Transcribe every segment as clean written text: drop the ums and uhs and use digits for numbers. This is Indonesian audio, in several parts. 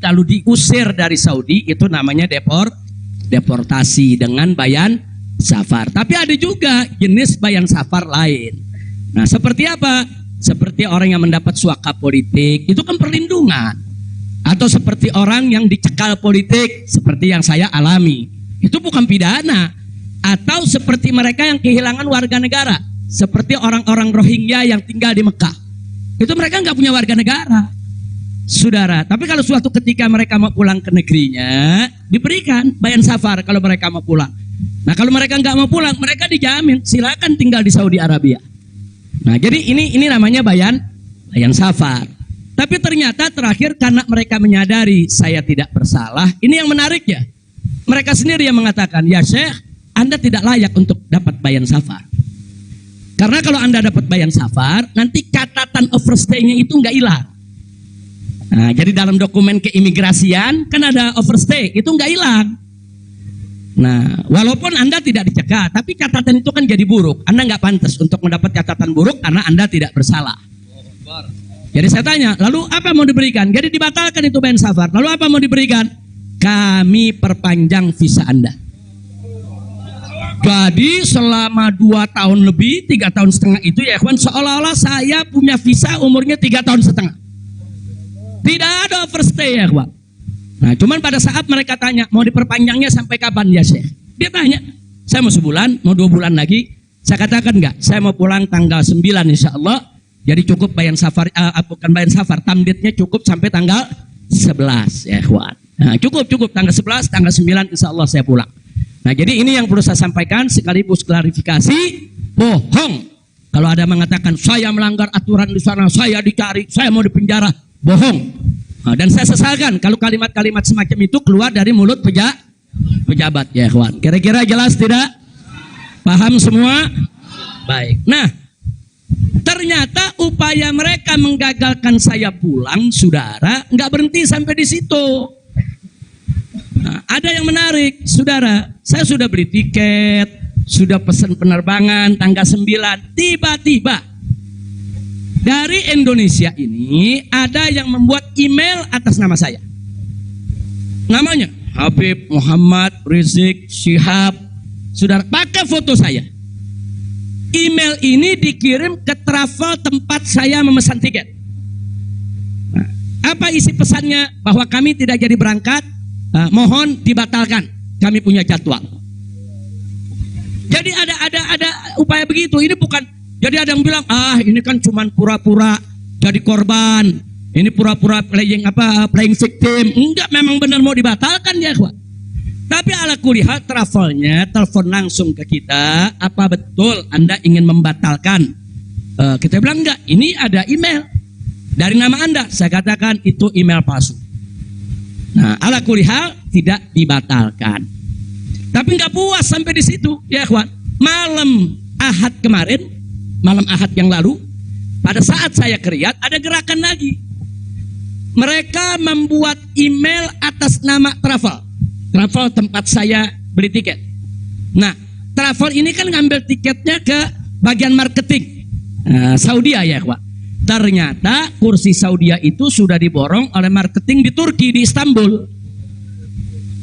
kalau diusir dari Saudi itu namanya deportasi dengan bayan safar. Tapi ada juga jenis bayan safar lain. Nah, seperti apa? Seperti orang yang mendapat suaka politik, itu kan perlindungan. Atau seperti orang yang dicekal politik, seperti yang saya alami, itu bukan pidana. Atau seperti mereka yang kehilangan warga negara, seperti orang-orang Rohingya yang tinggal di Mekah, itu mereka nggak punya warga negara, saudara. Tapi kalau suatu ketika mereka mau pulang ke negerinya, diberikan bayan safar kalau mereka mau pulang. Nah, kalau mereka nggak mau pulang, mereka dijamin silakan tinggal di Saudi Arabia. Nah, jadi ini namanya bayan safar. Tapi ternyata terakhir karena mereka menyadari saya tidak bersalah, ini yang menarik ya. Mereka sendiri yang mengatakan, ya Syekh, Anda tidak layak untuk dapat bayan safar. Karena kalau Anda dapat bayan safar, nanti catatan overstay-nya itu nggak hilang. Nah, jadi dalam dokumen keimigrasian kan ada overstay, itu nggak hilang. Nah, walaupun Anda tidak dicegah, tapi catatan itu kan jadi buruk. Anda nggak pantas untuk mendapat catatan buruk karena Anda tidak bersalah. Jadi saya tanya, lalu apa mau diberikan? Jadi dibatalkan itu bayan safar. Lalu apa mau diberikan? Kami perpanjang visa Anda. Jadi selama 2 tahun lebih, 3 tahun setengah itu ya ikhwan, seolah-olah saya punya visa umurnya 3 tahun setengah. Tidak ada overstay ya ikhwan. Nah, cuman pada saat mereka tanya, mau diperpanjangnya sampai kapan ya Syekh? Dia tanya, saya mau sebulan, mau 2 bulan lagi. Saya katakan enggak, saya mau pulang tanggal 9 insya Allah. Jadi cukup bayan safar, bukan bayan safar, tamdidnya cukup sampai tanggal 11 ya ikhwan. Nah, cukup tanggal 11, tanggal 9 insya Allah saya pulang. Nah, jadi ini yang perlu saya sampaikan sekaligus klarifikasi, bohong. Kalau ada mengatakan saya melanggar aturan di sana, saya dicari, saya mau dipenjara, bohong. Nah, dan saya sesalkan kalau kalimat-kalimat semacam itu keluar dari mulut pejabat ya ikhwan. Kira-kira jelas tidak? Paham semua? Baik. Nah, ternyata upaya mereka menggagalkan saya pulang, saudara, nggak berhenti sampai di situ. Nah, ada yang menarik, saudara. Saya sudah beli tiket, sudah pesan penerbangan tanggal 9. Tiba-tiba dari Indonesia ini ada yang membuat email atas nama saya. Namanya Habib Muhammad Rizik Syihab. Saudara, pakai foto saya. Email ini dikirim ke travel tempat saya memesan tiket. Nah, apa isi pesannya? Bahwa kami tidak jadi berangkat, mohon dibatalkan. Kami punya jadwal. Jadi ada upaya begitu. Ini bukan. Jadi ada yang bilang, ini kan cuman pura-pura jadi korban. Ini pura-pura playing victim. Enggak, memang benar mau dibatalkan ya, Pak. Tapi ala kuliah travelnya telepon langsung ke kita, apa betul Anda ingin membatalkan? Kita bilang enggak, ini ada email dari nama Anda. Saya katakan itu email palsu. Nah, ala kuliah tidak dibatalkan. Tapi enggak puas sampai di situ, ya kawan. Malam Ahad kemarin, malam Ahad yang lalu, pada saat saya ke Riyadh, ada gerakan lagi. Mereka membuat email atas nama travel tempat saya beli tiket. Nah, travel ini kan ngambil tiketnya ke bagian marketing Saudi ya, Pak. Ternyata kursi Saudi itu sudah diborong oleh marketing di Turki, di Istanbul.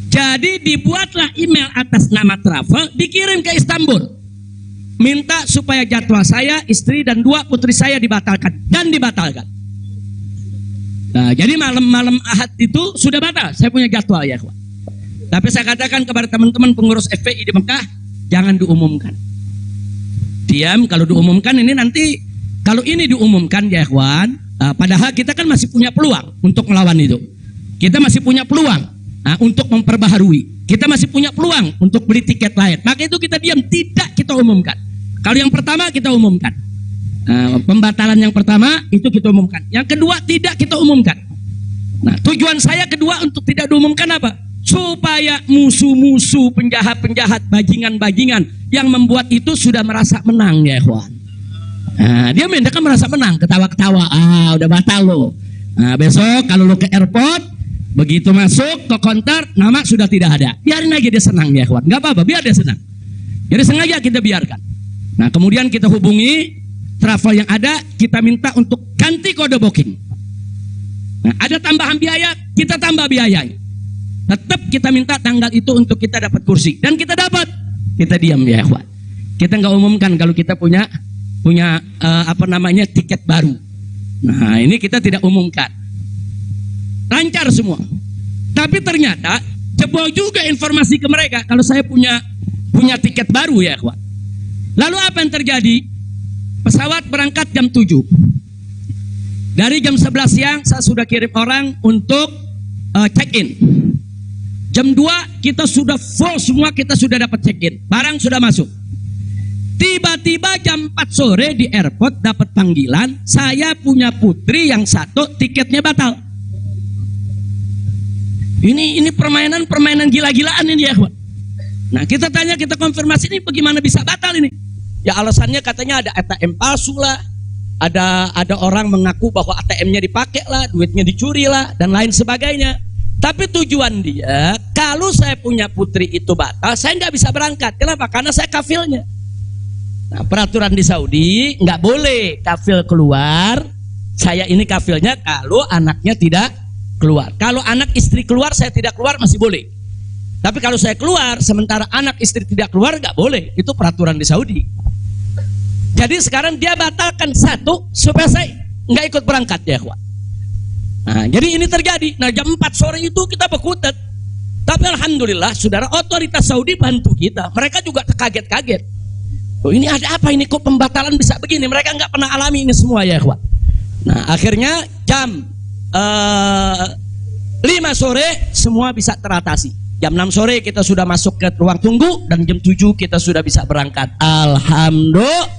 Jadi dibuatlah email atas nama travel, dikirim ke Istanbul. Minta supaya jadwal saya, istri dan 2 putri saya dibatalkan. Dan dibatalkan. Nah, jadi malam-malam Ahad itu sudah batal. Saya punya jadwal ya, Pak. Tapi saya katakan kepada teman-teman pengurus FPI di Mekah, jangan diumumkan. Diam, kalau diumumkan ini nanti, kalau ini diumumkan ya ikhwan, padahal kita kan masih punya peluang untuk melawan itu. Kita masih punya peluang untuk memperbaharui. Kita masih punya peluang untuk beli tiket lain. Maka itu kita diam, tidak kita umumkan. Kalau yang pertama kita umumkan. Pembatalan yang pertama itu kita umumkan. Yang kedua tidak kita umumkan. Nah, tujuan saya kedua untuk tidak diumumkan apa? Supaya musuh-musuh, penjahat-penjahat, bajingan-bajingan yang membuat itu sudah merasa menang ya ikhwan. Nah, dia kan merasa menang, ketawa-ketawa, udah batal lo. Nah, besok kalau lo ke airport, begitu masuk ke counter, nama sudah tidak ada. Biarin aja dia senang ya ikhwan, nggak apa-apa, biar dia senang. Jadi sengaja kita biarkan. Nah, kemudian kita hubungi travel yang ada, kita minta untuk ganti kode booking. Nah, ada tambahan biaya, kita biayanya. Tetap kita minta tanggal itu untuk kita dapat kursi. Dan kita dapat. Kita diam ya ikhwan. Kita nggak umumkan kalau kita punya tiket baru. Nah ini kita tidak umumkan. Lancar semua. Tapi ternyata jebol juga informasi ke mereka kalau saya punya tiket baru ya ikhwan. Lalu apa yang terjadi? Pesawat berangkat jam 7. Dari jam 11 siang saya sudah kirim orang untuk check-in. Jam 2 kita sudah full semua, kita sudah dapat check-in. Barang sudah masuk. Tiba-tiba jam 4 sore di airport dapat panggilan, saya punya putri yang satu tiketnya batal. Ini permainan gila-gilaan ini ya, Pak. Nah, kita tanya, kita konfirmasi ini bagaimana bisa batal ini? Ya alasannya katanya ada ATM palsu lah. Ada orang mengaku bahwa ATM-nya dipakai lah, duitnya dicuri lah, dan lain sebagainya. Tapi tujuan dia, kalau saya punya putri itu batal, saya nggak bisa berangkat. Kenapa? Karena saya kafilnya. Nah, peraturan di Saudi nggak boleh kafil keluar. Saya ini kafilnya kalau anaknya tidak keluar. Kalau anak istri keluar, saya tidak keluar masih boleh. Tapi kalau saya keluar, sementara anak istri tidak keluar, nggak boleh. Itu peraturan di Saudi. Jadi sekarang dia batalkan satu supaya saya nggak ikut berangkat ya, kawan. Nah, jadi ini terjadi. Nah, jam 4 sore itu kita berkutat. Tapi alhamdulillah, saudara, otoritas Saudi bantu kita. Mereka juga kaget-kaget. Oh, ini ada apa ini? Kok pembatalan bisa begini? Mereka nggak pernah alami ini semua ya, kawan. Nah, akhirnya jam 5 sore semua bisa teratasi. Jam 6 sore kita sudah masuk ke ruang tunggu dan jam 7 kita sudah bisa berangkat. Alhamdulillah.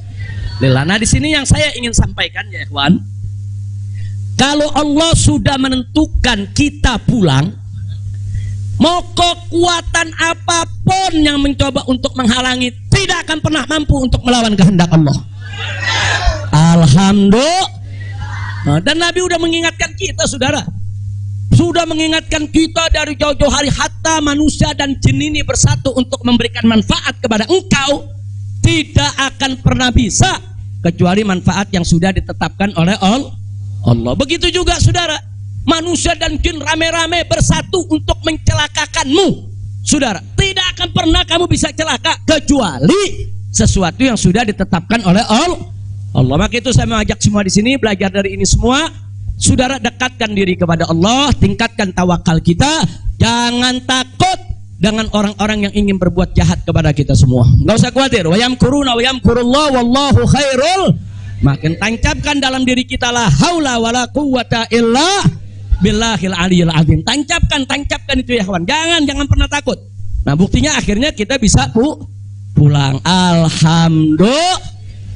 Nah, di sini yang saya ingin sampaikan ya, kawan. Kalau Allah sudah menentukan kita pulang, mau kekuatan apapun yang mencoba untuk menghalangi tidak akan pernah mampu untuk melawan kehendak Allah. Alhamdulillah. Nah, dan Nabi sudah mengingatkan kita, saudara. Sudah mengingatkan kita dari jauh-jauh hari, hatta manusia dan jin ini bersatu untuk memberikan manfaat kepada engkau, tidak akan pernah bisa kecuali manfaat yang sudah ditetapkan oleh Allah. Begitu juga saudara, manusia dan jin rame-rame bersatu untuk mencelakakanmu. Saudara, tidak akan pernah kamu bisa celaka kecuali sesuatu yang sudah ditetapkan oleh Allah. Maka itu saya mengajak semua di sini belajar dari ini semua. Saudara, dekatkan diri kepada Allah, tingkatkan tawakal kita. Jangan takut dengan orang-orang yang ingin berbuat jahat kepada kita semua. Enggak usah khawatir. Wa yamkuruna wa yamkurullah wallahu khairul. Makin tancapkan dalam diri kita la haula wala quwwata illa billahil aliyil azim. Tancapkan itu ya kawan. Jangan pernah takut. Nah, buktinya akhirnya kita bisa pulang. Alhamdulillah.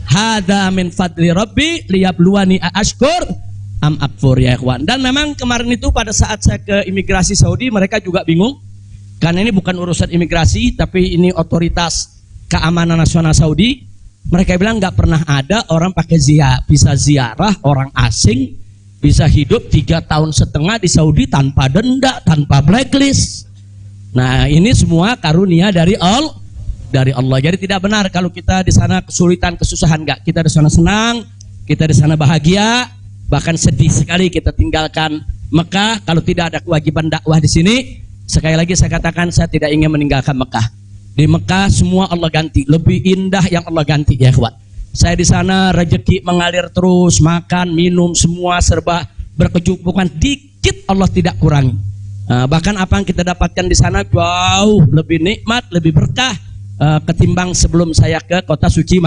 Hada min fadli rabbi liyabluwani ashkur am akfur ya kawan. Dan memang kemarin itu pada saat saya ke imigrasi Saudi, mereka juga bingung. Karena ini bukan urusan imigrasi, tapi ini otoritas keamanan nasional Saudi. Mereka bilang nggak pernah ada orang pakai bisa ziarah orang asing, bisa hidup 3,5 tahun di Saudi tanpa denda, tanpa blacklist. Nah, ini semua karunia dari Allah. Jadi tidak benar kalau kita di sana kesulitan, kesusahan. Nggak, kita di sana senang, kita di sana bahagia, bahkan sedih sekali kita tinggalkan Mekah kalau tidak ada kewajiban dakwah di sini. Sekali lagi saya katakan, saya tidak ingin meninggalkan Mekah. Di Mekah semua Allah ganti, lebih indah yang Allah ganti ya kawan. Saya di sana rezeki mengalir terus, makan, minum semua serba berkecukupan, dikit Allah tidak kurangi. Bahkan apa yang kita dapatkan di sana jauh lebih nikmat, lebih berkah ketimbang sebelum saya ke kota suci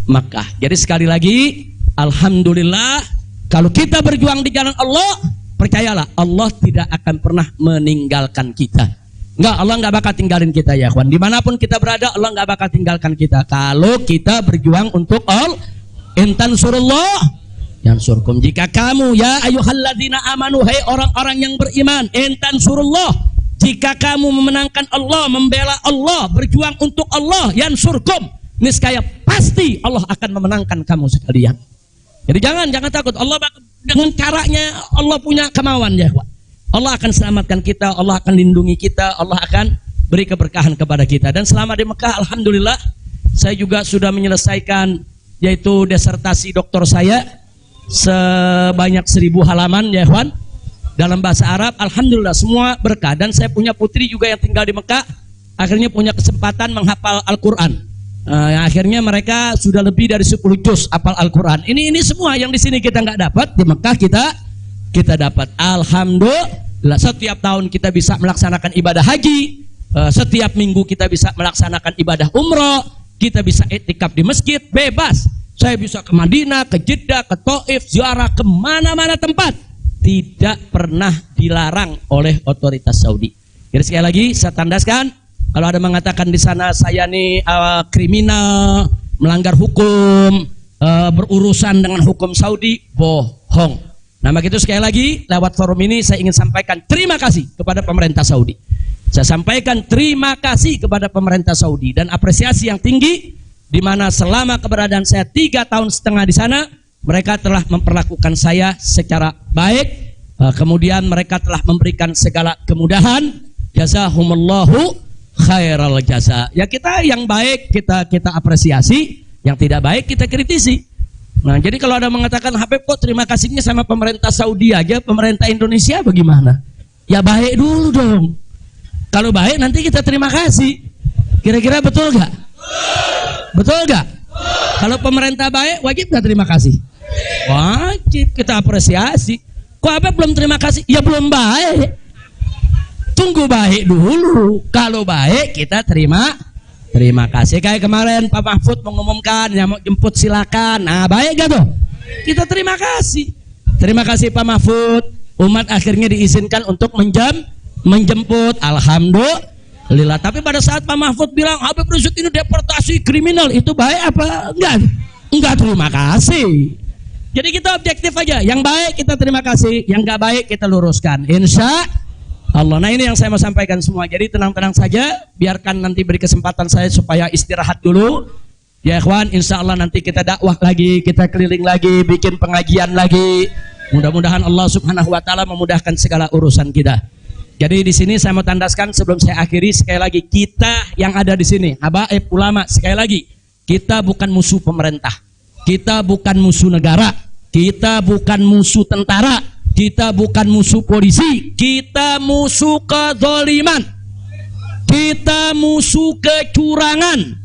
Makkah. Jadi sekali lagi, alhamdulillah, kalau kita berjuang di jalan Allah, percayalah Allah tidak akan pernah meninggalkan kita. Enggak, Allah enggak bakal tinggalin kita ya kawan. Dimanapun kita berada, Allah enggak bakal tinggalkan kita kalau kita berjuang untuk Allah. Intan surullah yansurkum. Jika kamu ya ayyuhalladzina amanu, hai orang-orang yang beriman, intan surullah, jika kamu memenangkan Allah, membela Allah, berjuang untuk Allah, yansurkum, niscaya pasti Allah akan memenangkan kamu sekalian. Jadi jangan takut. Allah dengan caranya Allah punya kemauan ya kawan. Allah akan selamatkan kita, Allah akan lindungi kita, Allah akan beri keberkahan kepada kita. Dan selama di Mekah, alhamdulillah, saya juga sudah menyelesaikan yaitu disertasi doktor saya sebanyak 1000 halaman ya kawan. dalam bahasa Arab. Alhamdulillah semua berkah. Dan saya punya putri juga yang tinggal di Mekah, akhirnya punya kesempatan menghafal Al-Quran. Akhirnya mereka sudah lebih dari 10 juz hafal Al-Quran. Ini semua yang di sini kita nggak dapat, di Mekah kita dapat. Alhamdulillah, setiap tahun kita bisa melaksanakan ibadah haji, setiap minggu kita bisa melaksanakan ibadah umroh, kita bisa iktikaf di masjid bebas. Saya bisa ke Madinah, ke Jeddah, ke Taif, ziarah kemana-mana tempat, tidak pernah dilarang oleh otoritas Saudi. Jadi sekali lagi saya tandaskan, kalau ada mengatakan di sana saya nih kriminal, melanggar hukum, berurusan dengan hukum Saudi, bohong. Nah begitu, sekali lagi lewat forum ini saya ingin sampaikan terima kasih kepada pemerintah Saudi. Saya sampaikan terima kasih kepada pemerintah Saudi dan apresiasi yang tinggi, di mana selama keberadaan saya 3,5 tahun di sana, mereka telah memperlakukan saya secara baik. Kemudian mereka telah memberikan segala kemudahan. Jazakumullahu khairal jaza. Ya kita yang baik kita apresiasi, yang tidak baik kita kritisi. Nah jadi kalau ada mengatakan Habib kok terima kasihnya sama pemerintah Saudi aja, pemerintah Indonesia bagaimana? Ya baik dulu dong. Kalau baik nanti kita terima kasih. Kira-kira betul gak? Betul gak? Kalau pemerintah baik wajib gak terima kasih? Wajib, kita apresiasi. Kok Habib belum terima kasih? Ya belum baik. Tunggu baik dulu. Kalau baik kita terima kasih. Kayak kemarin Pak Mahfud mengumumkan yang mau jemput silakan. Nah baik gak tuh? Kita terima kasih. Terima kasih Pak Mahfud. Umat akhirnya diizinkan untuk menjemput. Alhamdulillah. Tapi pada saat Pak Mahfud bilang Habib Rizik ini deportasi kriminal, itu baik apa enggak? Enggak terima kasih. Jadi kita objektif aja. Yang baik kita terima kasih, yang enggak baik kita luruskan, insya Allah. Nah ini yang saya mau sampaikan semua. Jadi tenang-tenang saja, biarkan nanti beri kesempatan saya supaya istirahat dulu. Ya ikhwan, insya Allah nanti kita dakwah lagi, kita keliling lagi, bikin pengajian lagi. Mudah-mudahan Allah Subhanahu wa taala memudahkan segala urusan kita. Jadi di sini saya mau tandaskan sebelum saya akhiri, sekali lagi kita yang ada di sini, habaib ulama, sekali lagi kita bukan musuh pemerintah, kita bukan musuh negara, kita bukan musuh tentara, kita bukan musuh polisi, kita musuh kezaliman, kita musuh kecurangan,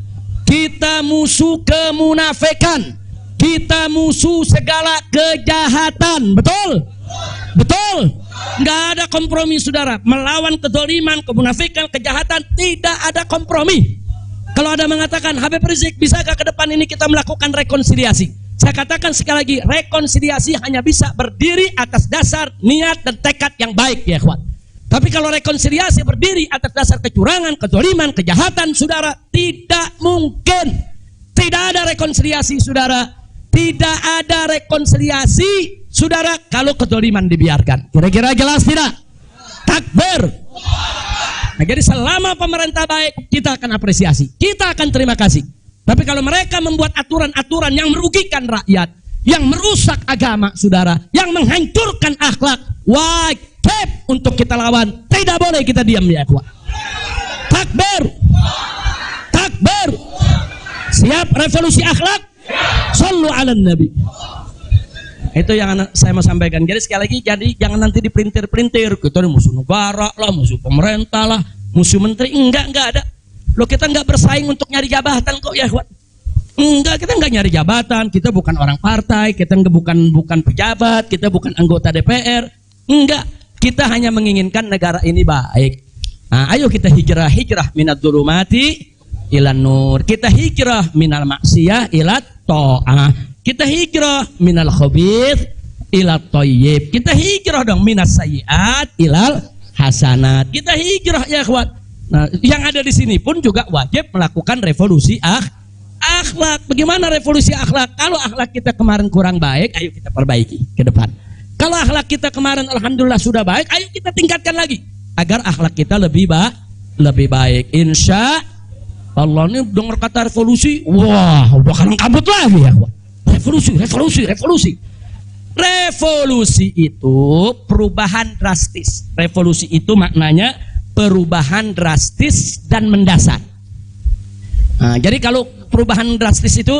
kita musuh kemunafikan, kita musuh segala kejahatan. Betul? Betul? Nggak ada kompromi saudara. Melawan kezaliman, kemunafikan, kejahatan, tidak ada kompromi. Kalau ada mengatakan Habib Rizik, bisakah ke depan ini kita melakukan rekonsiliasi? Saya katakan sekali lagi, rekonsiliasi hanya bisa berdiri atas dasar niat dan tekad yang baik ya ikhwan. Tapi kalau rekonsiliasi berdiri atas dasar kecurangan, kezaliman, kejahatan, saudara, tidak mungkin. Tidak ada rekonsiliasi saudara. Tidak ada rekonsiliasi saudara kalau kezaliman dibiarkan. Kira-kira jelas tidak? Takbir. Nah, jadi selama pemerintah baik, kita akan apresiasi, kita akan terima kasih. Tapi kalau mereka membuat aturan-aturan yang merugikan rakyat, yang merusak agama saudara, yang menghancurkan akhlak, wajib untuk kita lawan. Tidak boleh kita diam ya ikhwan. Takbir. Takbir. Siap revolusi akhlak? Sallu ala nabi. Itu yang saya mau sampaikan. Jadi sekali lagi, jadi jangan nanti dipelintir-pelintir kita ini musuh negara lah, musuh pemerintah lah, musuh menteri. Enggak ada. Loh kita enggak bersaing untuk nyari jabatan kok ya. Enggak, kita enggak nyari jabatan. Kita bukan orang partai, kita bukan pejabat, kita bukan anggota DPR. Enggak, kita hanya menginginkan negara ini baik. Nah, ayo kita hijrah minad dzulumati ilan nur. Kita hijrah minal maksiyah ilat ta'ah. Kita hijrah minal khabith ilat thayyib. Kita hijrah dong minas sayyiat ilal hasanat. Kita hijrah ya ikhwan. Nah, yang ada di sini pun juga wajib melakukan revolusi akhlak. Bagaimana revolusi akhlak? Kalau akhlak kita kemarin kurang baik, ayo kita perbaiki ke depan. Kalau akhlak kita kemarin alhamdulillah sudah baik, ayo kita tingkatkan lagi agar akhlak kita lebih baik. Insya Allah. Ini dengar kata revolusi, wah udah kalang kabut lagi ya. Revolusi. Revolusi itu perubahan drastis. Revolusi itu maknanya perubahan drastis dan mendasar. Nah, jadi kalau perubahan drastis itu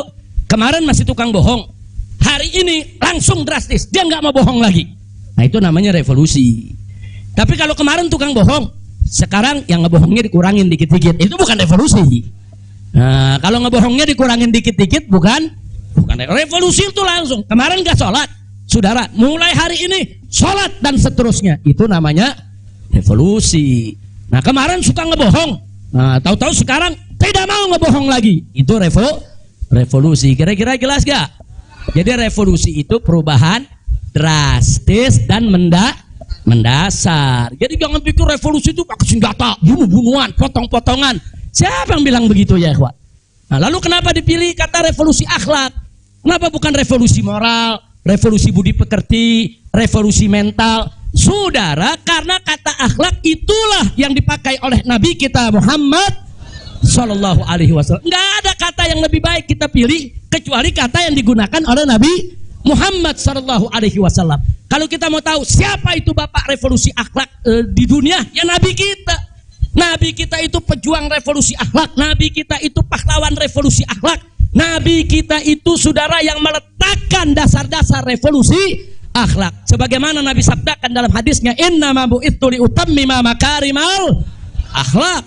kemarin masih tukang bohong, hari ini langsung drastis, dia nggak mau bohong lagi. Nah itu namanya revolusi. Tapi kalau kemarin tukang bohong, sekarang yang ngebohongnya dikurangin dikit-dikit, itu bukan revolusi. Nah kalau ngebohongnya dikurangin dikit-dikit bukan revolusi. Itu langsung kemarin gak sholat, saudara mulai hari ini sholat dan seterusnya, itu namanya revolusi. Nah kemarin suka ngebohong, nah tahu-tahu sekarang tidak mau ngebohong lagi, itu revolusi. Kira-kira jelas gak? Jadi revolusi itu perubahan drastis dan mendasar. Jadi jangan pikir revolusi itu pakai senjata, bunuh-bunuhan, potong-potongan. Siapa yang bilang begitu ya ikhwan? Nah, lalu kenapa dipilih kata revolusi akhlak? Kenapa bukan revolusi moral, revolusi budi pekerti, revolusi mental? Saudara, karena kata akhlak itulah yang dipakai oleh Nabi kita Muhammad Sallallahu Alaihi Wasallam. Nggak ada kata yang lebih baik kita pilih kecuali kata yang digunakan oleh Nabi Muhammad Sallallahu Alaihi Wasallam. Kalau kita mau tahu siapa itu bapak revolusi akhlak di dunia, ya Nabi kita. Nabi kita itu pejuang revolusi akhlak. Nabi kita itu pahlawan revolusi akhlak. Nabi kita itu saudara yang meletakkan dasar-dasar revolusi akhlak. Sebagaimana Nabi sabdakan dalam hadisnya, innama bu'itsu liutammima makarimal akhlak.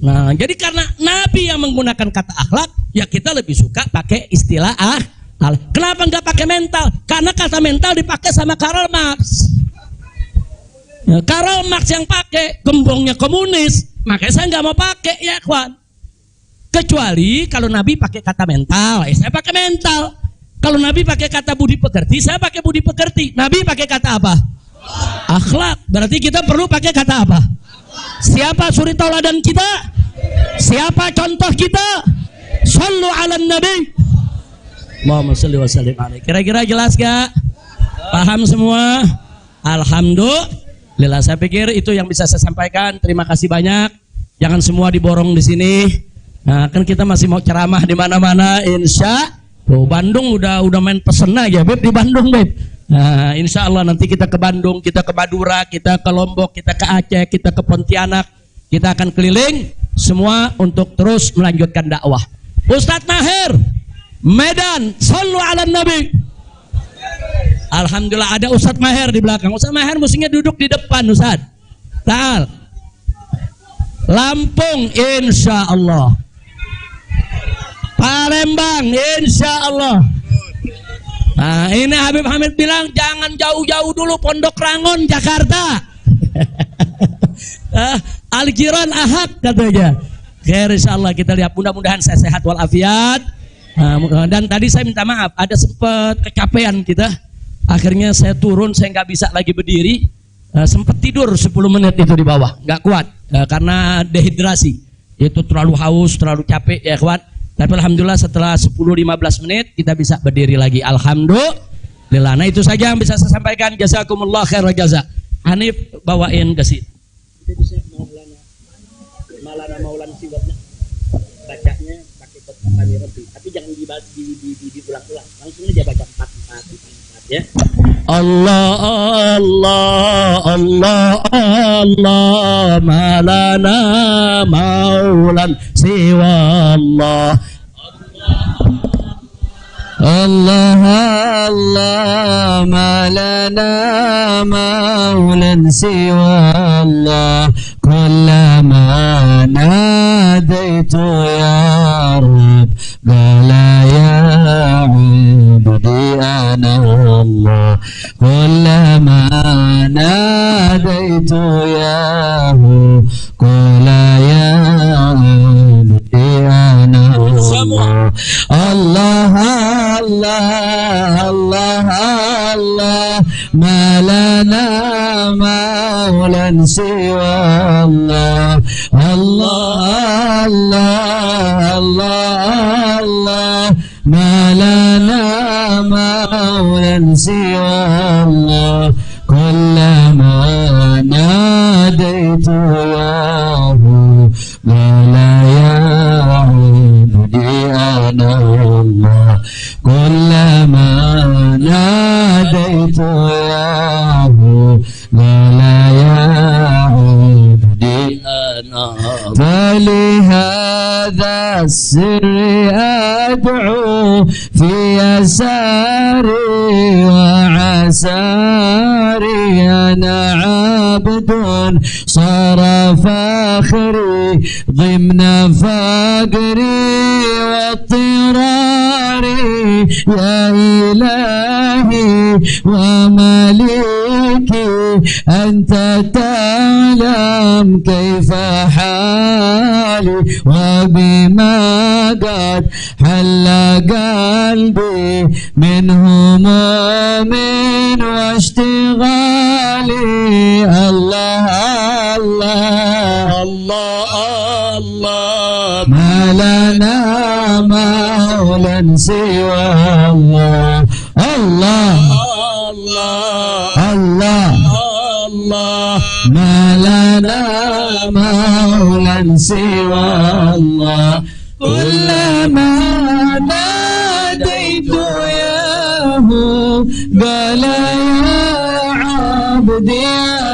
Nah, jadi karena Nabi yang menggunakan kata akhlak, ya kita lebih suka pakai istilah Kenapa nggak pakai mental? Karena kata mental dipakai sama Karl Marx. Ya, Karl Marx yang pakai, gembongnya komunis, makanya saya nggak mau pakai ya kawan. Kecuali kalau Nabi pakai kata mental, ya saya pakai mental. Kalau Nabi pakai kata budi pekerti, saya pakai budi pekerti. Nabi pakai kata apa? Akhlak. Berarti kita perlu pakai kata apa? Siapa suri tauladan kita? Siapa contoh kita? Shallu ala nabi. Muhammad sallallahu alaihi wasallam. Kira-kira jelas gak? Paham semua? Alhamdulillah. Saya pikir itu yang bisa saya sampaikan. Terima kasih banyak. Jangan semua diborong di sini. Nah, kan kita masih mau ceramah di mana-mana, insya. Tuh, Bandung udah main pesen aja, Beb, di Bandung, Beb. Nah, insya Allah nanti kita ke Bandung, kita ke Madura, kita ke Lombok, kita ke Aceh, kita ke Pontianak. Kita akan keliling semua untuk terus melanjutkan dakwah. Ustadz Maher, Medan, sallu ala nabi. Alhamdulillah ada Ustadz Maher di belakang. Ustadz Maher mestinya duduk di depan, Ustadz. Ta'al. Lampung, insya Allah. Palembang, insya Allah. Nah, ini Habib Hamid bilang jangan jauh-jauh dulu, Pondok Rangon, Jakarta. Al-Jiran Ahad katanya. Khair, insya Allah kita lihat, mudah-mudahan saya sehat walafiat. Dan tadi saya minta maaf, ada sempat kecapean kita. Akhirnya saya turun, saya nggak bisa lagi berdiri. Sempat tidur 10 menit itu di bawah, nggak kuat karena dehidrasi. Itu terlalu haus, terlalu capek ya kawan. Tapi alhamdulillah setelah 10-15 menit kita bisa berdiri lagi. Alhamdulillah. Nah itu saja yang bisa saya sampaikan. Jazakumullah khairal jaza. Hanif bawain ke sini. Itu bisa Maulana siwatnya. Bacanya pakai kata Rabbi. Tapi jangan diulang-ulang. Langsung aja baca 4 ya. Allah Allah Allah Allah malana maulan siwa Allah. Allah Allah malana maulan siwa Allah. Kullama nadaitu ya Rabb qala ya abdi ana Allah. Kullama nadaitu ya Hu qala ya abdi ana Allah. Allah Allah Allah Allah malana maulan siwa Allah. Allah Allah Allah Allah malana maulan siwa Allah. Kullama nadaitu ya Hu qala ya abdi ana Allah. Kullama nadaitu ya Hu qala ya abdi ana. فلهذا السر أدعو في يساري وعساري صار فاخري ضمن فقري واضطراري يا إلهي ومليكي أنت تعلم كيف حالي وبما قد حل قلبي من هموم واشتغالي الله الله الله الله ما لنا مولى سوى الله الله الله الله ما لنا مولى سوى الله كلما ناديت ياه قال يا عبدي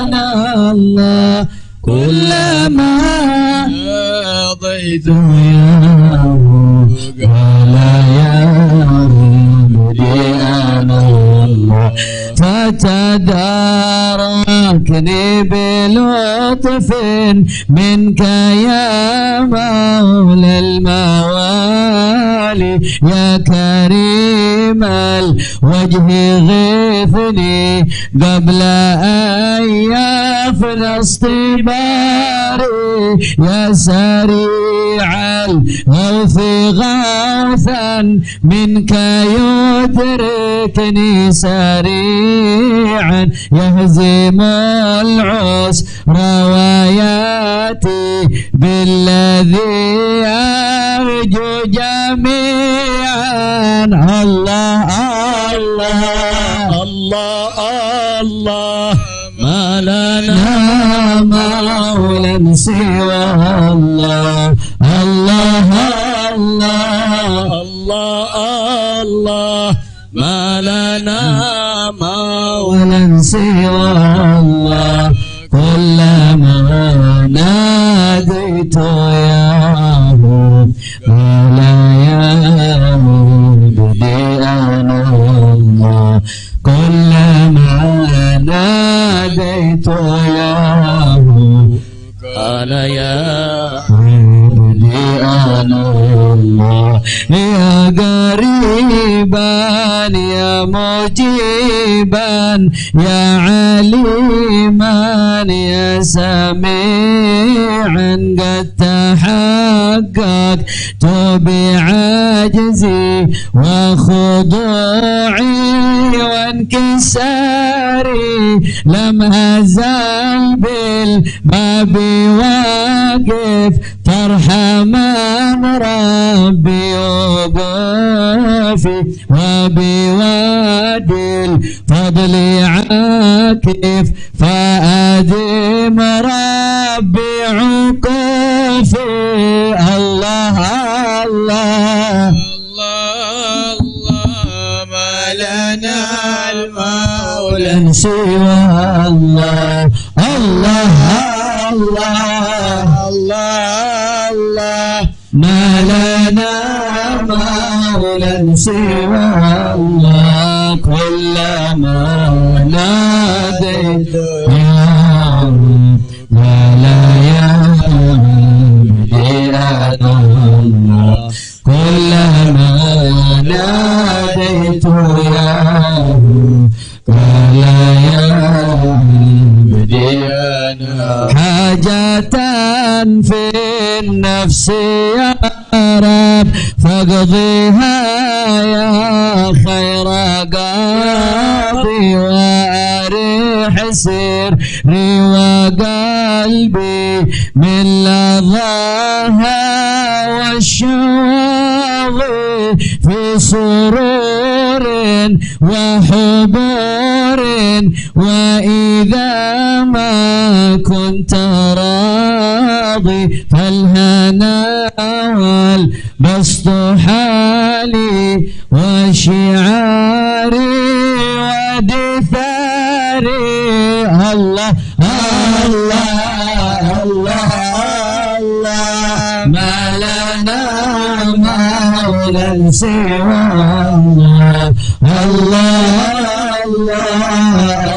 أنا الله كلما ناديت ياه قال يا عبدي أنا الله فتداركني بلطف منك يا مولى الموالي يا كريم الوجه غثني قبل أن يفنى اصطباري يا سريع الغوث غوثا منك يدركني سريعا يهزم العسر وياتي بالذي أرجو جميعا الله الله الله الله ما لنا مولى سوى الله الله الله الله الله ما لنا مولى سوى الله كلما ناديت ياه قال يا عبدي أنا الله كلما ناديت ياه قال يا عبدي أنا الله يا قريبا يا مجيبا يا عليما يا سميعا قد تحققت بعجزي وخضوعي وانكساري لم أزل بالباب واقف فارحمن ربي وقافي وبوادي الفضل عاكف فأدم ربي عقوفي الله الله ما لنا المولى سوى الله الله الله الله ما لنا مولى سوى الله كلما ناديت يا رب ولا يهدي أنا الله كلما ناديت يا رب ولا يهدي أنا حاجة في النفس يا رب فاقضيها يا خير قاضي وأريح سري وقلبي من لظاها والشوق في سرور وحبور وإذا ما كنت راضي فالهنا والبسط حالي وشعاري ودثاري الله الله الله الله ما لنا مولى سوى الله الله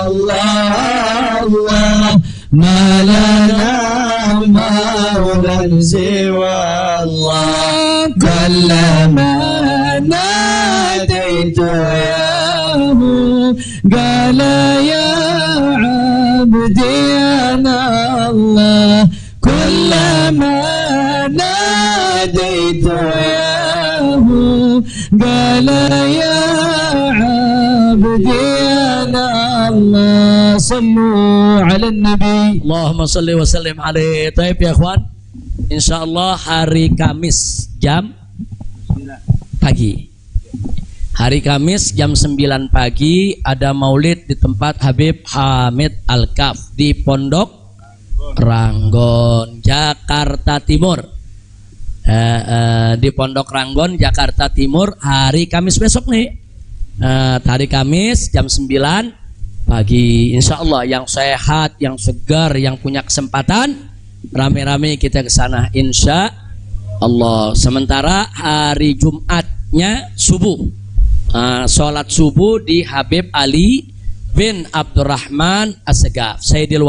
الله الله ما لنا سوى الله كلما ناديت ياه قال يا عبدي أنا الله كلما ناديت ياه قال يا عبدي أنا الله صلوا على النبي Allahumma salli wa sallim alaihi. Taib ya ikhwan. Insyaallah hari Kamis jam pagi. Hari Kamis jam 9 pagi ada maulid di tempat Habib Hamid Al-Kaf di Pondok Ranggon, Jakarta Timur. Di Pondok Ranggon, Jakarta Timur hari Kamis besok nih. Hari Kamis jam 9 pagi. Insya Allah yang sehat, yang segar, yang punya kesempatan rame-rame kita ke sana insya Allah. Sementara hari Jumatnya subuh, sholat subuh di Habib Ali bin Abdurrahman As-Segaf, Sayyidil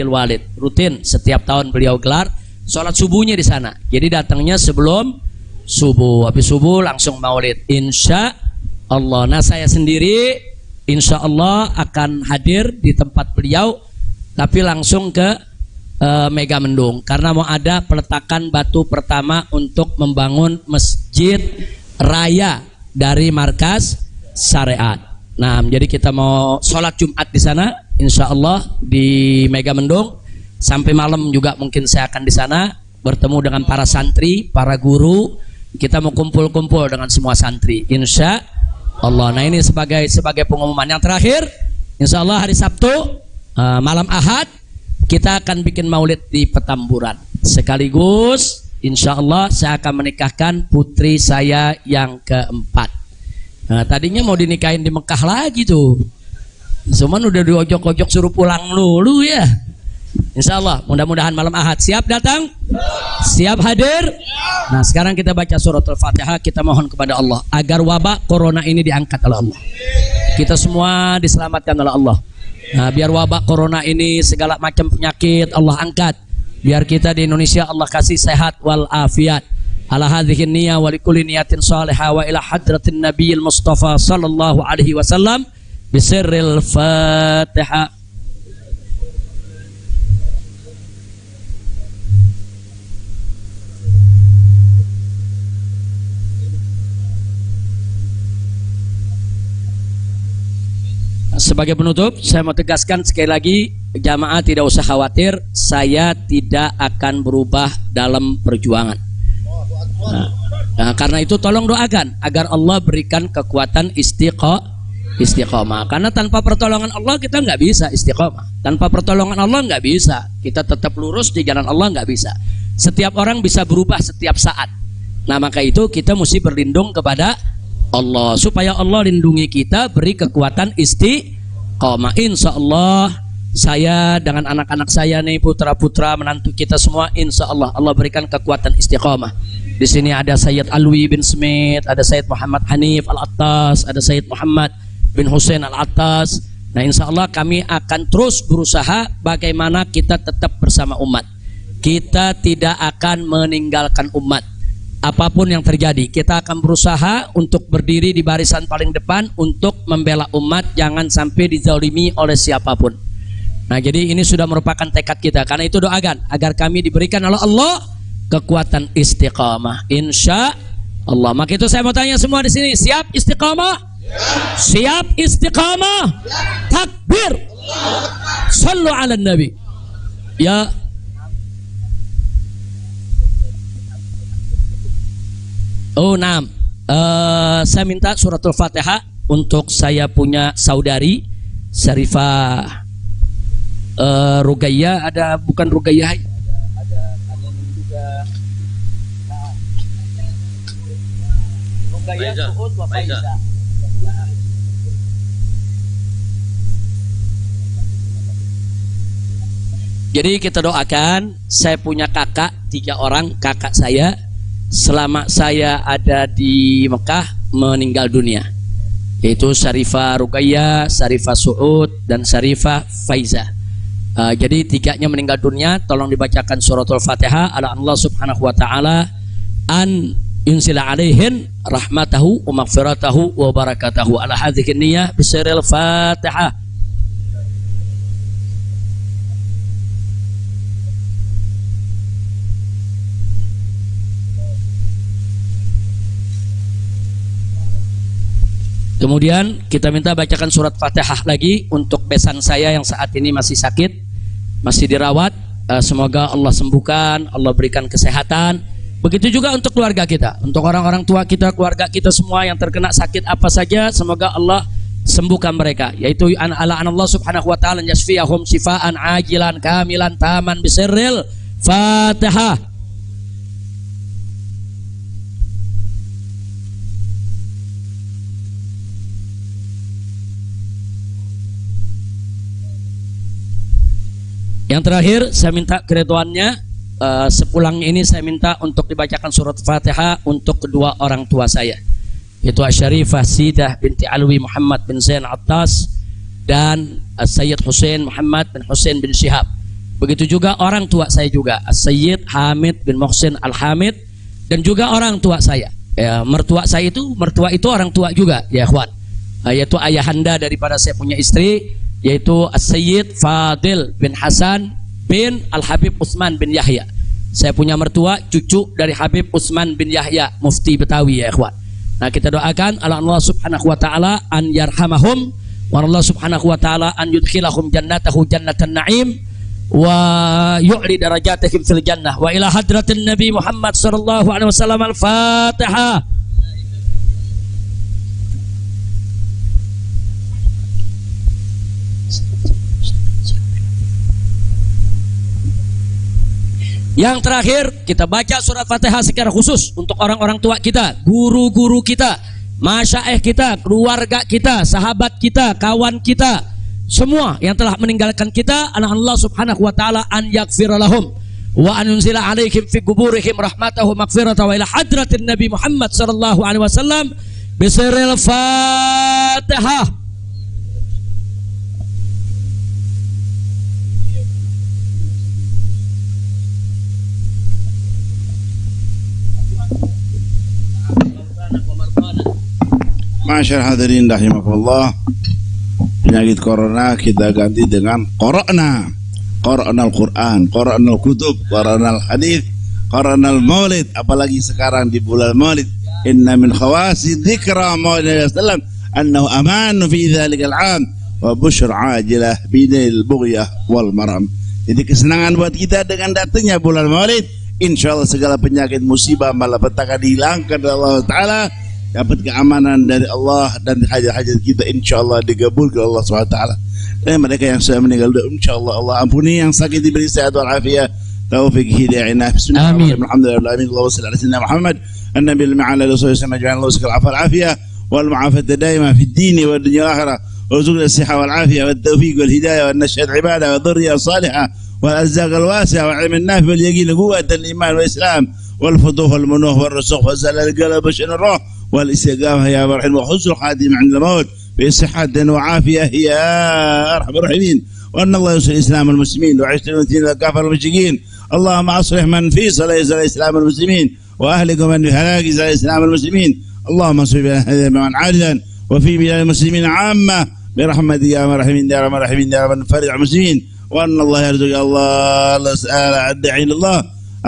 Walid. Rutin setiap tahun beliau gelar sholat subuhnya di sana. Jadi datangnya sebelum subuh, habis subuh langsung maulid insya Allah. Nah saya sendiri insya Allah akan hadir di tempat beliau, tapi langsung ke Mega Mendung karena mau ada peletakan batu pertama untuk membangun masjid raya dari markas syariat. Nah, jadi kita mau sholat Jumat di sana, insya Allah di Mega Mendung. Sampai malam juga mungkin saya akan di sana bertemu dengan para santri, para guru. Kita mau kumpul-kumpul dengan semua santri, insya Allah. Nah ini sebagai pengumuman yang terakhir. Insya Allah hari Sabtu malam Ahad kita akan bikin maulid di Petamburan. Sekaligus insya Allah saya akan menikahkan putri saya yang keempat. Nah, tadinya mau dinikahin di Mekah lagi tuh, cuman udah diojok-ojok suruh pulang dulu ya. Insya Allah mudah-mudahan malam Ahad. Siap datang? Siap hadir? Nah sekarang kita baca surat Al-Fatihah. Kita mohon kepada Allah agar wabak corona ini diangkat oleh Allah. Kita semua diselamatkan oleh Allah. Nah, biar wabak corona ini segala macam penyakit Allah angkat. Biar kita di Indonesia Allah kasih sehat wal afiat. Ala hadhihi niyya wa likulli niyatin salihah wa ila hadratin nabiyil mustafa sallallahu alaihi wasallam bisirril Fatihah. Sebagai penutup, saya mau tegaskan sekali lagi, jamaah tidak usah khawatir, saya tidak akan berubah dalam perjuangan. Nah, karena itu tolong doakan agar Allah berikan kekuatan istiqomah. Karena tanpa pertolongan Allah kita nggak bisa istiqomah. Tanpa pertolongan Allah nggak bisa. Kita tetap lurus di jalan Allah nggak bisa. Setiap orang bisa berubah setiap saat. Nah maka itu kita mesti berlindung kepada Allah supaya Allah lindungi kita, beri kekuatan istiqomah. Insya Allah saya dengan anak-anak saya nih, putra-putra menantu kita semua, insya Allah Allah berikan kekuatan istiqomah. Di sini ada Sayyid Alwi bin Smith, ada Sayyid Muhammad Hanif Al-Attas, ada Sayyid Muhammad bin Hussein Al-Attas. Nah insya Allah kami akan terus berusaha bagaimana kita tetap bersama umat. Kita tidak akan meninggalkan umat. Apapun yang terjadi, kita akan berusaha untuk berdiri di barisan paling depan untuk membela umat, jangan sampai dizalimi oleh siapapun. Nah jadi ini sudah merupakan tekad kita. Karena itu doakan agar kami diberikan oleh Allah kekuatan istiqamah insya Allah. Maka itu saya mau tanya semua di sini, siap istiqamah? Siap istiqamah? Takbir. Sallu ala nabi. Ya. Oh, nah, saya minta suratul Fatihah untuk saya punya saudari Syarifah Rugayyah, ada bukan Rugayyah, ada juga Rugayyah Suud wa Faiza. Jadi kita doakan, saya punya kakak 3 orang, kakak saya selama saya ada di Mekah meninggal dunia, yaitu Syarifah Rugayyah, Syarifah Suud, dan Syarifah Faiza. Jadi tiganya meninggal dunia, tolong dibacakan suratul Fatihah ala Allah subhanahu wa ta'ala an yunsila alaihin rahmatahu wa maghfiratahu wa barakatahu ala hadhihi niyyah bisiril Fatihah. Kemudian kita minta bacakan surat Fatihah lagi untuk besan saya yang saat ini masih sakit, masih dirawat. Semoga Allah sembuhkan, Allah berikan kesehatan. Begitu juga untuk keluarga kita, untuk orang-orang tua kita, keluarga kita semua yang terkena sakit apa saja, semoga Allah sembuhkan mereka. Yaitu ala Allah subhanahu wa ta'ala yasfiyahum shifaan ajilan kamilan taman bisirril Fatihah. Yang terakhir saya minta keridhaannya, sepulang ini saya minta untuk dibacakan surat Fatihah untuk kedua orang tua saya, yaitu Asy-Syarifah Sidah binti Alwi Muhammad bin Zain Attas dan Sayyid Hussein Muhammad bin Hussein bin Syihab. Begitu juga orang tua saya juga, Sayyid Hamid bin Muhsin Al-Hamid, dan juga orang tua saya. Mertua saya itu, mertua itu orang tua juga, ya ikhwan. Yaitu ayahanda daripada saya punya istri, yaitu Sayyid Fadil bin Hasan bin Al-Habib Utsman bin Yahya. Saya punya mertua cucu dari Habib Utsman bin Yahya, mufti Betawi, ya ikhwan. Nah, kita doakan Allah subhanahu wa ta'ala an yarhamahum wa Allah subhanahu wa ta'ala an yudkhilahum jannatahu jannatan na'im wa yu'li darajatihim fil jannah wa ila hadratin Nabi Muhammad sallallahu alaihi wasallam. Al-Fatihah. Yang terakhir, kita baca surat Fatihah secara khusus untuk orang-orang tua kita, guru-guru kita, masyaikh kita, keluarga kita, sahabat kita, kawan kita, semua yang telah meninggalkan kita. Allah subhanahu wa ta'ala an yaghfira lahum wa an yunzila alaihim fi quburihim rahmatahu maghfiratahu wa ila hadratin Nabi Muhammad sallallahu alaihi wasallam bisiril Fatihah. Masyaallah hadirin rahimakumullah. Penyakit corona kita ganti dengan Qara'na. Qara'nal Quran, Qara'nal Kutub, Qara'nal Hadis, Qara'nal Maulid. Apalagi sekarang di bulan Maulid, inna min khawasi dzikra Maulid sallam annahu aman fi dzalikal 'am wa busyra 'ajilah bidil bughyah wal maram. Jadi kesenangan buat kita dengan datangnya bulan Maulid. Insyaallah segala penyakit musibah malapetaka dihilangkan oleh Allah Ta'ala, dapat keamanan dari Allah, dan hajat-hajat kita insyaallah digabulkan Allah SWT. Dan mereka yang sudah meninggal insyaallah Allah ampuni, yang sakit diberi sehat wal afiat, taufik hidayah inah. Bismillahirrahmanirrahim. Alhamdulillah Allahumma shalli ala sayyidina Muhammad an-nabi al-ma'ala rasulullah sallallahu alaihi wasallam wal afal afiyah wal mu'afata daima fi ad-din wad dunya wal akhirah warzuqna as-sihha wal afiyah wat tawfiq wal hidayah wan nashhad ibadah wa dhurriyyah salihah wal arzaq al wasi'ah wal ilm an-nafi wal yaqin quwwat al-iman wal islam wal futuh wal munuh wal rusuq wa zalal al-qalb wa shan ar-ruh والاستقامة يا مرحم وحسن الخاتمة عند الموت بصحة وعافية يا أرحم الراحمين. وأن الله ينصر الإسلام والمسلمين ويعز المسلمين والكافر والمشركين. اللهم أصلح من في صلاة الإسلام والمسلمين وأهلك من في هلاك صلاة الإسلام والمسلمين. اللهم انصر بنا من عارضا وفي بلاد المسلمين عامة برحمتك يا مرحمين يا رب الراحمين يا رب فرج المسلمين. وأن الله يرزق الله سأل الداعي إلى الله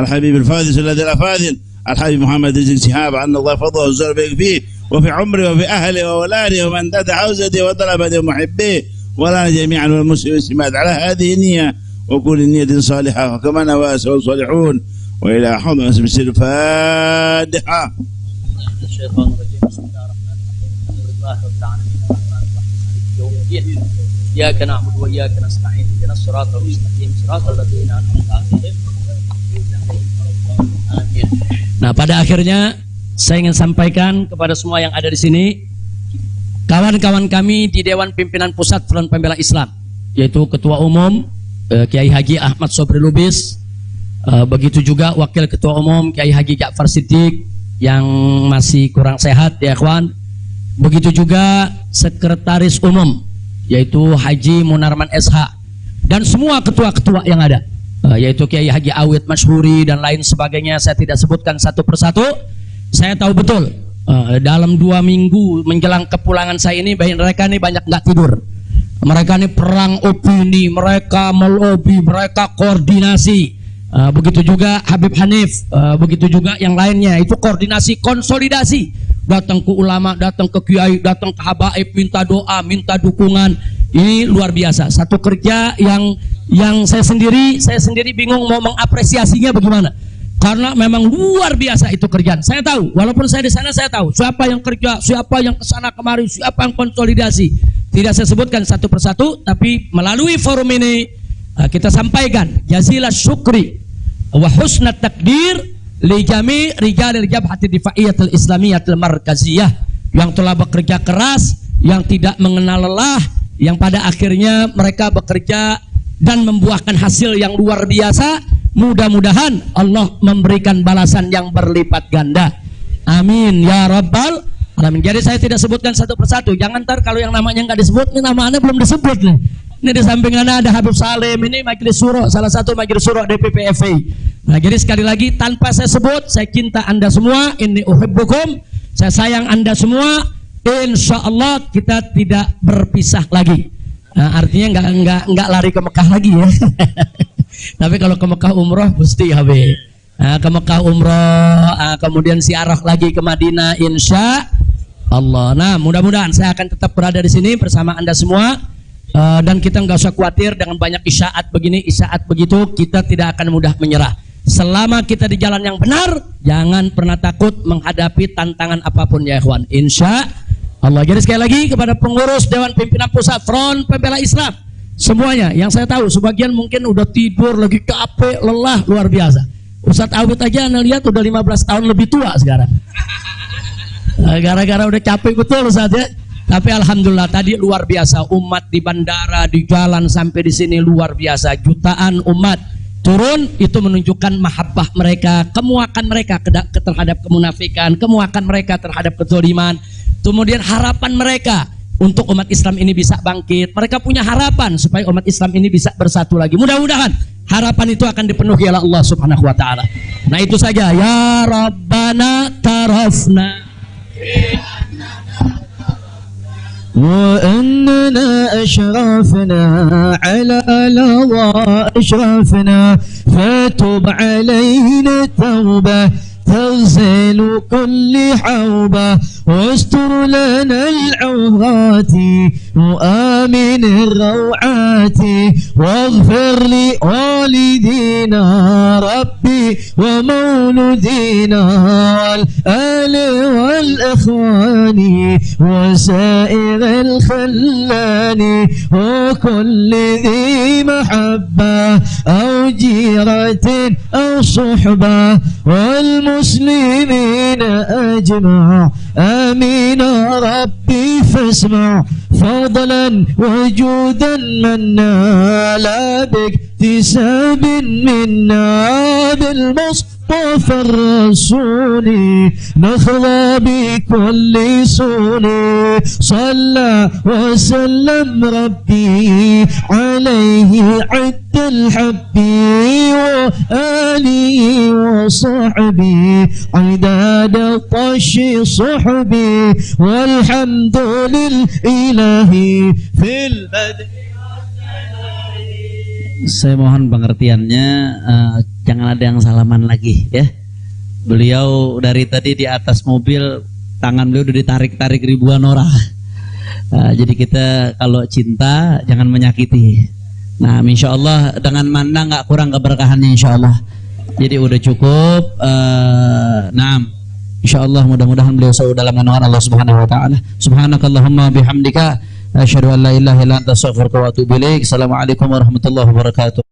الحبيب الفاضل الذي لا فاضل الحبيب محمد رزق شهاب أن الله فضله وزر بك فيه وفي عمره وفي أهله وأولاده ومن دد حوزته وطلبته ومحبيه ولا جميعا والمسلمين والمسلمات على هذه النية وكل نية صالحة وكما نوى الصالحون وإلى حضن اسم الفاتحة. الشيطان الرجيم. بسم الله الرحمن الرحيم. الحمد لله رب العالمين الرحمن الرحيم مالك يوم الدين إياك نعبد وإياك نستعين اهدنا الصراط المستقيم صراط الذين أنعمت عليهم. Nah, pada akhirnya saya ingin sampaikan kepada semua yang ada di sini, kawan-kawan kami di Dewan Pimpinan Pusat Front Pembela Islam, yaitu Ketua Umum Kiai Haji Ahmad Sobri Lubis, begitu juga Wakil Ketua Umum Kiai Haji Ja'far Siddiq yang masih kurang sehat, ya ikhwan. Begitu juga Sekretaris Umum, yaitu Haji Munarman SH, dan semua ketua-ketua yang ada, yaitu Kiai Haji Awid Masyhuri dan lain sebagainya. Saya tidak sebutkan satu persatu. Saya tahu betul dalam 2 minggu menjelang kepulangan saya ini, mereka ini banyak nggak tidur. Mereka ini perang opini, mereka melobi, mereka koordinasi. Begitu juga Habib Hanif, begitu juga yang lainnya. Itu koordinasi, konsolidasi. Datang ke ulama, datang ke kiai, datang ke habaib, minta doa, minta dukungan. Ini luar biasa. Satu kerja yang saya sendiri bingung mau mengapresiasinya bagaimana. Karena memang luar biasa itu kerjaan. Saya tahu, walaupun saya di sana, saya tahu siapa yang kerja, siapa yang kesana kemari, siapa yang konsolidasi. Tidak saya sebutkan satu persatu, tapi melalui forum ini kita sampaikan jazilah syukri wa husnat takdir li jami' rijalil jabhati difaiyatil islamiyatil markaziyah yang telah bekerja keras, yang tidak mengenal lelah, yang pada akhirnya mereka bekerja dan membuahkan hasil yang luar biasa. Mudah-mudahan Allah memberikan balasan yang berlipat ganda. Amin ya rabbal alamin. Jadi saya tidak sebutkan satu persatu. Jangan ntar kalau yang namanya nggak disebut, ini namanya belum disebut nih. Ini di samping ada Habib Salim, ini majelis syuro, salah satu majelis syuro DPP FI. Nah, jadi sekali lagi tanpa saya sebut, saya cinta Anda semua. Inni uhibbukum. Saya sayang Anda semua. Insya Allah kita tidak berpisah lagi. Nah, artinya nggak lari ke Mekah lagi ya. Tapi kalau ke Mekah umroh mesti Habib. Ke Mekah umroh, kemudian ziarah lagi ke Madinah insya Allah. Nah, mudah-mudahan saya akan tetap berada di sini bersama Anda semua. Dan kita nggak usah khawatir dengan banyak isyaat begini, isyaat begitu. Kita tidak akan mudah menyerah. Selama kita di jalan yang benar, jangan pernah takut menghadapi tantangan apapun ya ikhwan. Insya Allah. Jadi sekali lagi kepada pengurus Dewan Pimpinan Pusat Front Pembela Islam, semuanya yang saya tahu, sebagian mungkin udah tidur, lagi capek, lelah, luar biasa. Ustadz Awid aja Anda lihat udah 15 tahun lebih tua sekarang. Gara-gara udah capek betul Ustadz ya. Tapi alhamdulillah tadi luar biasa, umat di bandara, di jalan sampai di sini luar biasa. Jutaan umat turun, itu menunjukkan mahabbah mereka, kemuakan mereka terhadap kemunafikan, kemuakan mereka terhadap kezaliman. Kemudian harapan mereka untuk umat Islam ini bisa bangkit. Mereka punya harapan supaya umat Islam ini bisa bersatu lagi. Mudah-mudahan harapan itu akan dipenuhi oleh Allah Subhanahu wa taala. Nah, itu saja. Ya Rabbana tarafna وأننا أشرفنا على لظى أشرفنا فتب علينا توبة تغسل كل حوبة واستر لنا العورات وآمن الروعات واغفر لوالدينا ربي ومولدينا والآل والإخوان وسائر الخلان وكل ذي محبة أو جيرة أو صحبة والمسلمين أجمع آمين ربي فاسمع فضلا وجودا منا لا باكتساب منا بالمصطفى الرسول نخضى بكل سون صلى وسلم ربي عليه عد الحب وآله وصحبه عداد طش صحبي والحمد لله في البدء. Saya mohon pengertiannya, jangan ada yang salaman lagi ya. Beliau dari tadi di atas mobil, tangan beliau udah ditarik-tarik ribuan orang. Jadi kita kalau cinta jangan menyakiti. Nah, insya Allah dengan mana nggak kurang keberkahannya insya Allah. Jadi udah cukup. Nah, insya Allah mudah-mudahan beliau selalu dalam naungan Allah Subhanahu Wa Taala. Subhanakallahumma bihamdika asyhadu an la ilaha illa anta astaghfiruka wa atubu ilaik. Assalamualaikum warahmatullahi wabarakatuh.